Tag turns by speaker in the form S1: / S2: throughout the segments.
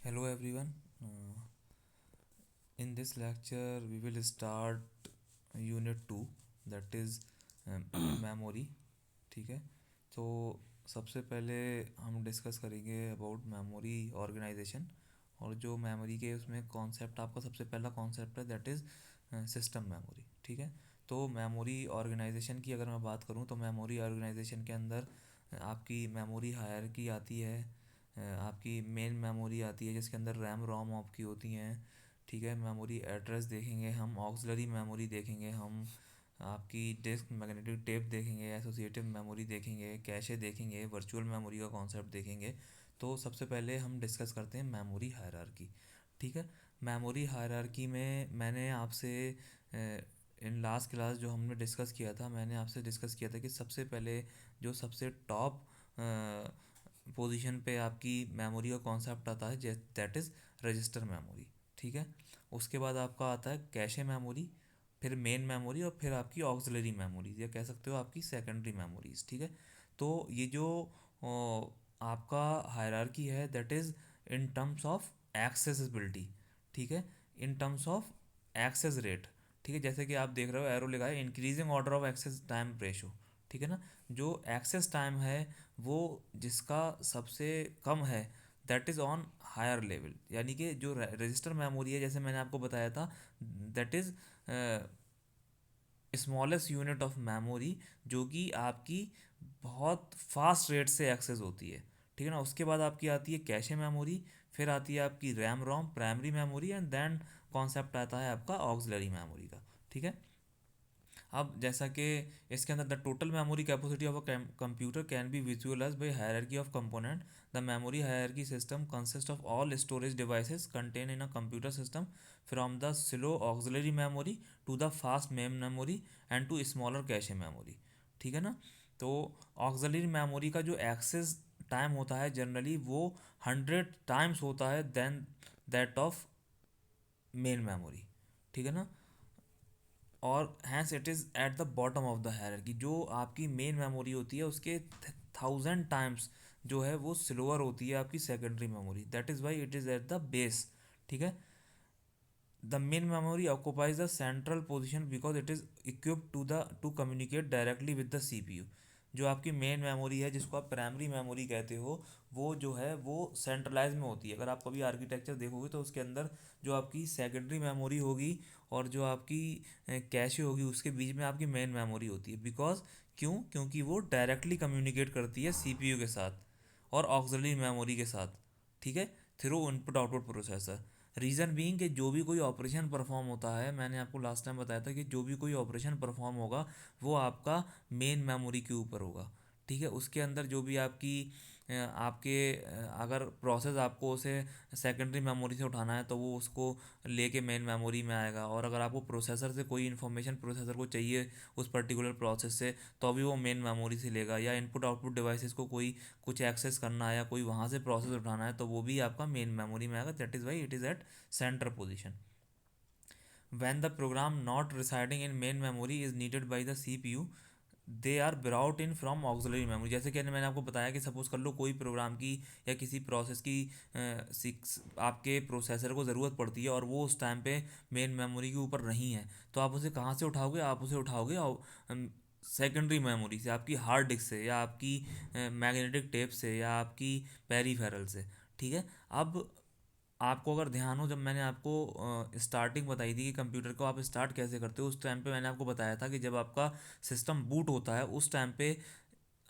S1: Hello everyone. In this lecture, we will start Unit 2, that is memory. ठीक है, तो सबसे पहले हम डिस्कस करेंगे अबाउट मेमोरी ऑर्गेनाइजेशन। और जो मेमोरी के उसमें कॉन्सेप्ट, आपका सबसे पहला कॉन्सेप्ट है दैट इज़ सिस्टम मेमोरी। ठीक है, तो मेमोरी ऑर्गेनाइजेशन की अगर मैं बात करूँ तो मेमोरी ऑर्गेनाइजेशन के अंदर आपकी मेमोरी हायरार्की आती है। आपकी मेन मेमोरी आती है जिसके अंदर रैम रोम आपकी होती हैं। ठीक है, मेमोरी एड्रेस देखेंगे हम, ऑक्सिलरी मेमोरी देखेंगे हम, आपकी डिस्क मैग्नेटिक टेप देखेंगे, एसोसिएटिव मेमोरी देखेंगे, कैशे देखेंगे, वर्चुअल मेमोरी का कॉन्सेप्ट देखेंगे। तो सबसे पहले हम डिस्कस करते हैं मेमोरी हायरार्की। ठीक है, मेमोरी हायरार्की में मैंने आपसे इन लास्ट क्लास जो हमने डिस्कस किया था, मैंने आपसे डिस्कस किया था कि सबसे पहले जो सबसे टॉप पोजीशन पे आपकी मेमोरी का कॉन्सेप्ट आता है दैट इज़ रजिस्टर मेमोरी। ठीक है, उसके बाद आपका आता है कैशे मेमोरी, फिर मेन मेमोरी, और फिर आपकी ऑक्सिलरी मेमोरीज, या कह सकते हो आपकी सेकेंडरी मेमोरीज। ठीक है, तो ये जो आपका हायरार्की है that is in terms of accessibility. ठीक है, in terms of access rate. ठीक है, जैसे कि आप देख रहे हो एरो लिखा है increasing order of access time ratio. ठीक है ना, जो एक्सेस टाइम है वो जिसका सबसे कम है that is on higher level, यानी कि जो रजिस्टर मेमोरी है जैसे मैंने आपको बताया था that is smallest unit of memory, जो कि आपकी बहुत फास्ट रेट से एक्सेस होती है। ठीक है ना, उसके बाद आपकी आती है कैशे मेमोरी, फिर आती है आपकी RAM ROM primary memory, and then concept आता है आपका ऑक्सिलरी मेमोरी का। ठीक है, अब जैसा कि इसके अंदर the total memory capacity of a computer can be visualize by hierarchy of component. The memory hierarchy system consist of all storage devices contain in a computer system from the slow auxiliary memory to the fast mem memory and to smaller cache memory. ठीक है ना, तो auxiliary memory का जो access time होता है generally वो 100 times होता है then that of main memory. ठीक है ना, और hence it is at the bottom of the hierarchy. जो आपकी मेन मेमोरी होती है उसके 1000 टाइम्स जो है वो स्लोअर होती है आपकी secondary memory, that is why it is at the base. ठीक है, the main memory occupies the central position because it is equipped to communicate directly with the CPU। जो आपकी मेन मेमोरी है जिसको आप प्राइमरी मेमोरी कहते हो, वो जो है वो सेंट्रलाइज में होती है। अगर आप कभी आर्किटेक्चर देखोगे तो उसके अंदर जो आपकी सेकेंडरी मेमोरी होगी और जो आपकी कैशे होगी उसके बीच में आपकी मेन मेमोरी होती है। बिकॉज क्योंकि वो डायरेक्टली कम्युनिकेट करती है CPU के साथ और ऑक्सिलरी मेमोरी के साथ। ठीक है, through input output processor. Reason being कि जो भी कोई ऑपरेशन परफॉर्म होता है, मैंने आपको लास्ट टाइम बताया था कि जो भी कोई ऑपरेशन परफॉर्म होगा वो आपका मेन मेमोरी के ऊपर होगा। ठीक है, उसके अंदर जो भी आपकी आपके अगर प्रोसेस आपको उसे सेकेंडरी मेमोरी से उठाना है तो वो उसको लेके मेन मेमोरी में आएगा, और अगर आपको प्रोसेसर से कोई इन्फॉर्मेशन प्रोसेसर को चाहिए उस पर्टिकुलर प्रोसेस से तो अभी वो मेन मेमोरी से लेगा, या इनपुट आउटपुट डिवाइसेस को कोई कुछ एक्सेस करना है या कोई वहाँ से प्रोसेस उठाना है तो वो भी आपका मेन मेमोरी में आएगा, that is why it is at centre position. When the program not residing in main memory is needed by the CPU, they are brought in from auxiliary memory. जैसे कि मैंने आपको बताया कि सपोज कर लो कोई प्रोग्राम की या किसी प्रोसेस की आपके प्रोसेसर को ज़रूरत पड़ती है और वो उस टाइम पे मेन मेमोरी के ऊपर नहीं है, तो आप उसे कहाँ से उठाओगे? आप उसे उठाओगे सेकेंडरी मेमोरी से, आपकी हार्ड डिस्क से, या आपकी मैग्नेटिक टेप से, या आपकी पेरीफेरल से। ठीक है, अब आपको अगर ध्यान हो, जब मैंने आपको स्टार्टिंग बताई थी कि कंप्यूटर को आप स्टार्ट कैसे करते हो, उस टाइम पे मैंने आपको बताया था कि जब आपका सिस्टम बूट होता है उस टाइम पे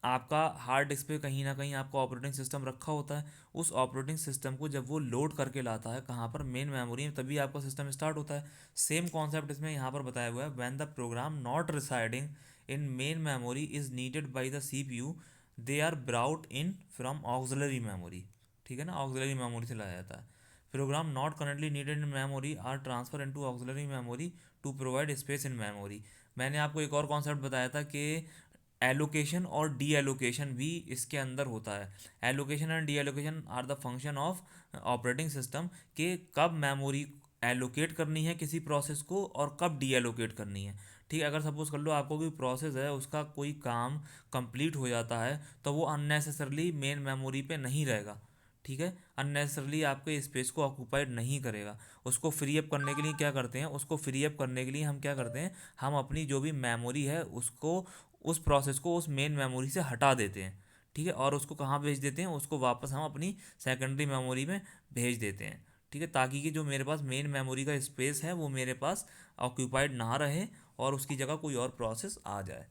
S1: आपका हार्ड डिस्क पे कहीं ना कहीं आपका ऑपरेटिंग सिस्टम रखा होता है। उस ऑपरेटिंग सिस्टम को जब वो लोड करके लाता है कहाँ पर? मेन मेमोरी में, तभी आपका सिस्टम स्टार्ट होता है। सेम कॉन्सेप्ट इसमें यहाँ पर बताया हुआ है, when the program not residing in main memory is needed by the CPU, they are brought in from auxiliary memory. ठीक है ना, ऑक्सिलरी मेमोरी से लाया जाता है। Program not currently needed in memory are transfer into auxiliary memory to provide space in memory. मैंने आपको एक और कॉन्सेप्ट बताया था कि एलोकेशन और डी एलोकेशन भी इसके अंदर होता है। Allocation and deallocation are the function of operating system, के कब मेमोरी एलोकेट करनी है किसी प्रोसेस को और कब डी एलोकेट करनी है। ठीक है, अगर सपोज कर लो आपको कोई प्रोसेस है उसका कोई काम कंप्लीट हो जाता है तो वो अननेसेसरली मेन मेमोरी पे नहीं रहेगा। ठीक है, अननेसेसरली आपके स्पेस को ऑक्यूपाइड नहीं करेगा। उसको फ्री अप करने के लिए क्या करते हैं, उसको फ्री अप करने के लिए हम क्या करते हैं, हम अपनी जो भी मेमोरी है उसको, उस प्रोसेस को उस मेन मेमोरी से हटा देते हैं। ठीक है, और उसको कहाँ भेज देते हैं, उसको वापस हम अपनी सेकेंडरी मेमोरी में भेज देते हैं। ठीक है, ताकि कि जो मेरे पास मेन मेमोरी का स्पेस है वो मेरे पास ऑक्यूपाइड ना रहे और उसकी जगह कोई और प्रोसेस आ जाए।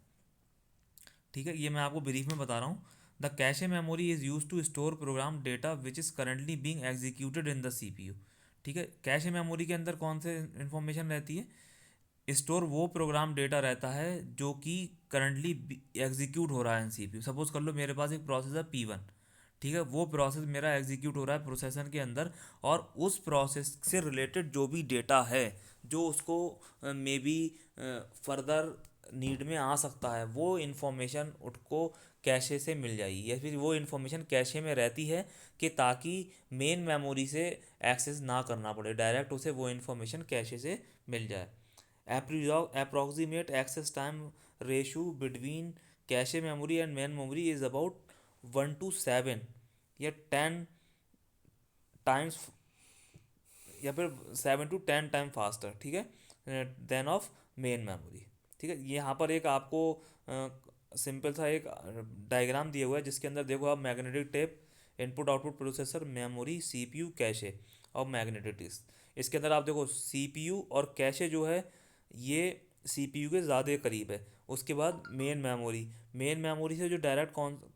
S1: ठीक है, ये मैं आपको ब्रीफ में बता रहा हूँ। The cache memory is use to store program data which is currently being executed in the CPU. ठीक है, कैशे मेमोरी के अंदर कौन से इन्फॉर्मेशन रहती है, स्टोर वो प्रोग्राम डेटा रहता है जो कि करंटली एग्जीक्यूट हो रहा है इन सीपीयू। सपोज कर लो मेरे पास एक प्रोसेस है P1। ठीक है, वो प्रोसेस मेरा एग्जीक्यूट हो रहा है प्रोसेसर के अंदर, और उस प्रोसेस से रिलेटेड जो भी डेटा है जो उसको मे बी फर्दर नीड में आ सकता है, वो इन्फॉर्मेशन उसको कैशे से मिल जाएगी, या फिर वो इन्फॉर्मेशन कैशे में रहती है कि ताकि मेन मेमोरी से एक्सेस ना करना पड़े, डायरेक्ट उसे वो इन्फॉर्मेशन कैशे से मिल जाए। Approximate access time ratio between cache memory and main memory is about 1 to 7 या 10 टाइम्स, या फिर 7 to 10 टाइम फास्टर। ठीक है, देन ऑफ मेन मेमोरी। ठीक है, यहाँ पर एक आपको सिंपल सा एक डायग्राम दिया हुआ है जिसके अंदर देखो आप, magnetic tape, input output processor, memory, CPU, cache और मैग्नेटिक डिस्क। इसके अंदर आप देखो सीपीयू और कैशे जो है ये सीपीयू के ज़्यादा करीब है। उसके बाद मेन मेमोरी से जो डायरेक्ट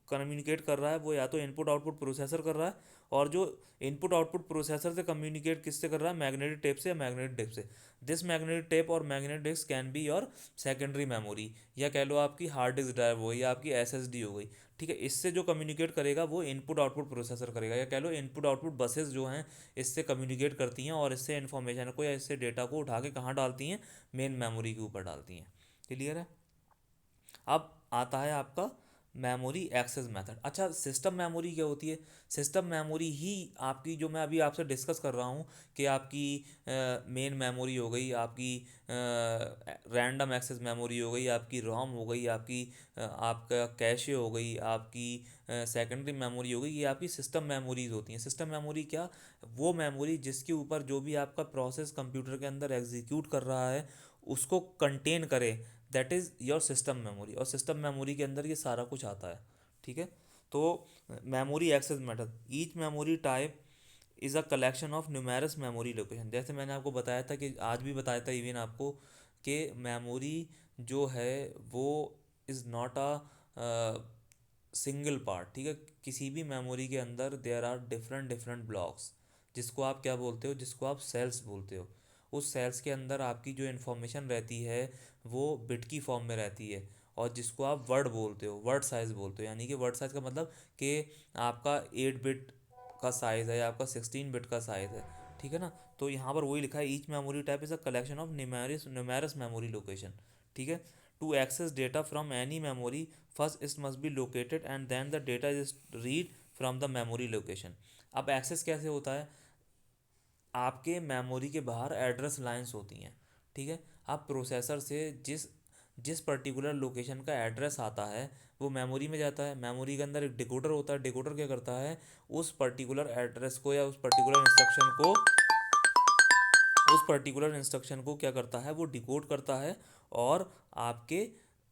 S1: कम्युनिकेट कर रहा है वो या तो इनपुट आउटपुट प्रोसेसर कर रहा है, और जो इनपुट आउटपुट प्रोसेसर से कम्युनिकेट किससे कर रहा है, मैग्नेटिक टेप से या मैग्नेटिक डिस्क से। दिस मैग्नेटिक टेप और magnetic disk can be your secondary memory, या कह लो आपकी हार्ड डिस्क ड्राइव हो गई या आपकी एसएसडी हो गई। ठीक है, इससे जो कम्युनिकेट करेगा वो इनपुट आउटपुट प्रोसेसर करेगा, या कह लो इनपुट आउटपुट बसेस जो हैं इससे कम्युनिकेट करती हैं और इससे इन्फॉर्मेशन को या इससे डेटा को उठा के कहाँ डालती हैं, मेन मेमोरी के ऊपर डालती हैं। क्लियर है। अब आता है आपका मेमोरी एक्सेस मेथड। अच्छा, सिस्टम मेमोरी क्या होती है, सिस्टम मेमोरी ही आपकी जो मैं अभी आपसे डिस्कस कर रहा हूँ कि आपकी मेन मेमोरी हो गई, आपकी रैंडम एक्सेस मेमोरी हो गई, आपकी रोम हो गई, आपकी आपका कैशे हो गई, आपकी सेकेंडरी मेमोरी हो गई, ये आपकी सिस्टम मेमोरीज होती हैं। सिस्टम मेमोरी क्या, वो मेमोरी जिसके ऊपर जो भी आपका प्रोसेस कंप्यूटर के अंदर एग्जीक्यूट कर रहा है उसको कंटेन करे, that is your system memory. और सिस्टम मेमोरी के अंदर ये सारा कुछ आता है। ठीक है, तो memory access method, each memory type is a collection of numerous memory location. जैसे मैंने आपको बताया था कि आज भी बताया था इवन आपको कि मेमोरी जो है वो is not a single part. ठीक है, किसी भी मेमोरी के अंदर there are different different blocks, जिसको आप क्या बोलते हो, जिसको आप सेल्स बोलते हो। उस सेल्स के अंदर आपकी जो इन्फॉर्मेशन रहती है वो बिट की फॉर्म में रहती है, और जिसको आप वर्ड बोलते हो, वर्ड साइज बोलते हो। यानी कि वर्ड साइज का मतलब कि आपका 8 बिट का साइज़ है या आपका 16 बिट का साइज़ है। ठीक है ना, तो यहाँ पर वही लिखा है, each memory type is a collection of numerous memory location. ठीक है, to access data from any memory first it must be located and then the data is read from the memory location. अब access कैसे होता है, आपके memory के बाहर address lines होती हैं। ठीक है, आप प्रोसेसर से जिस जिस पर्टिकुलर लोकेशन का एड्रेस आता है वो मेमोरी में जाता है। मेमोरी के अंदर एक डिकोडर होता है, डिकोडर क्या करता है, उस पर्टिकुलर एड्रेस को या उस पर्टिकुलर इंस्ट्रक्शन को क्या करता है, वो डिकोड करता है, और आपके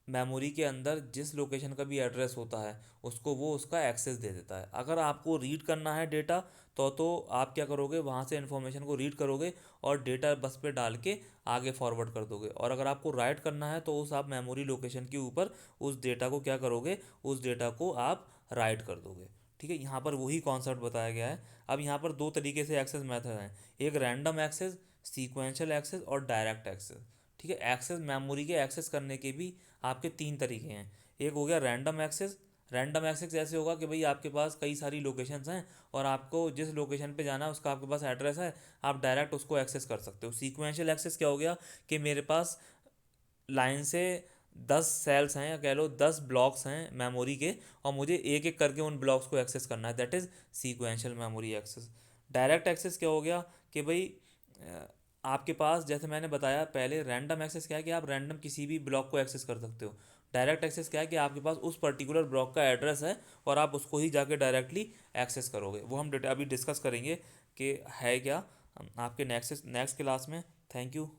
S1: मेमोरी के अंदर जिस लोकेशन का भी एड्रेस होता है उसको वो उसका एक्सेस दे देता है। अगर आपको रीड करना है डेटा तो आप क्या करोगे, वहाँ से इन्फॉर्मेशन को रीड करोगे और डेटा बस पे डाल के आगे फॉरवर्ड कर दोगे। और अगर आपको राइट करना है तो उस आप मेमोरी लोकेशन के ऊपर उस डेटा को क्या करोगे, उस डेटा को आप राइट कर दोगे। ठीक है, यहाँ पर वही कॉन्सेप्ट बताया गया है। अब यहाँ पर दो तरीके से एक्सेस मेथड हैं, एक रैंडम एक्सेस, सीक्वेंशियल एक्सेस और डायरेक्ट एक्सेस। ठीक है, एक्सेस मेमोरी के एक्सेस करने के भी आपके तीन तरीके हैं। एक हो गया रैंडम एक्सेस। रैंडम एक्सेस ऐसे होगा कि भाई आपके पास कई सारी लोकेशंस हैं और आपको जिस लोकेशन पे जाना है उसका आपके पास एड्रेस है, आप डायरेक्ट उसको एक्सेस कर सकते हो। सीक्वेंशियल एक्सेस क्या हो गया कि मेरे पास लाइन से 10 सेल्स हैं या कह लो 10 ब्लॉक्स हैं मेमोरी के, और मुझे एक एक करके उन ब्लॉक्स को एक्सेस करना है, that is sequential memory access. Direct access क्या हो गया कि भाई आपके पास, जैसे मैंने बताया पहले, रैंडम एक्सेस क्या है कि आप रैंडम किसी भी ब्लॉक को एक्सेस कर सकते हो। डायरेक्ट एक्सेस क्या है कि आपके पास उस पर्टिकुलर ब्लॉक का एड्रेस है और आप उसको ही जाके डायरेक्टली एक्सेस करोगे। वो हम अभी डिस्कस करेंगे कि है क्या आपके नेक्स्ट नेक्स्ट क्लास में। Thank you.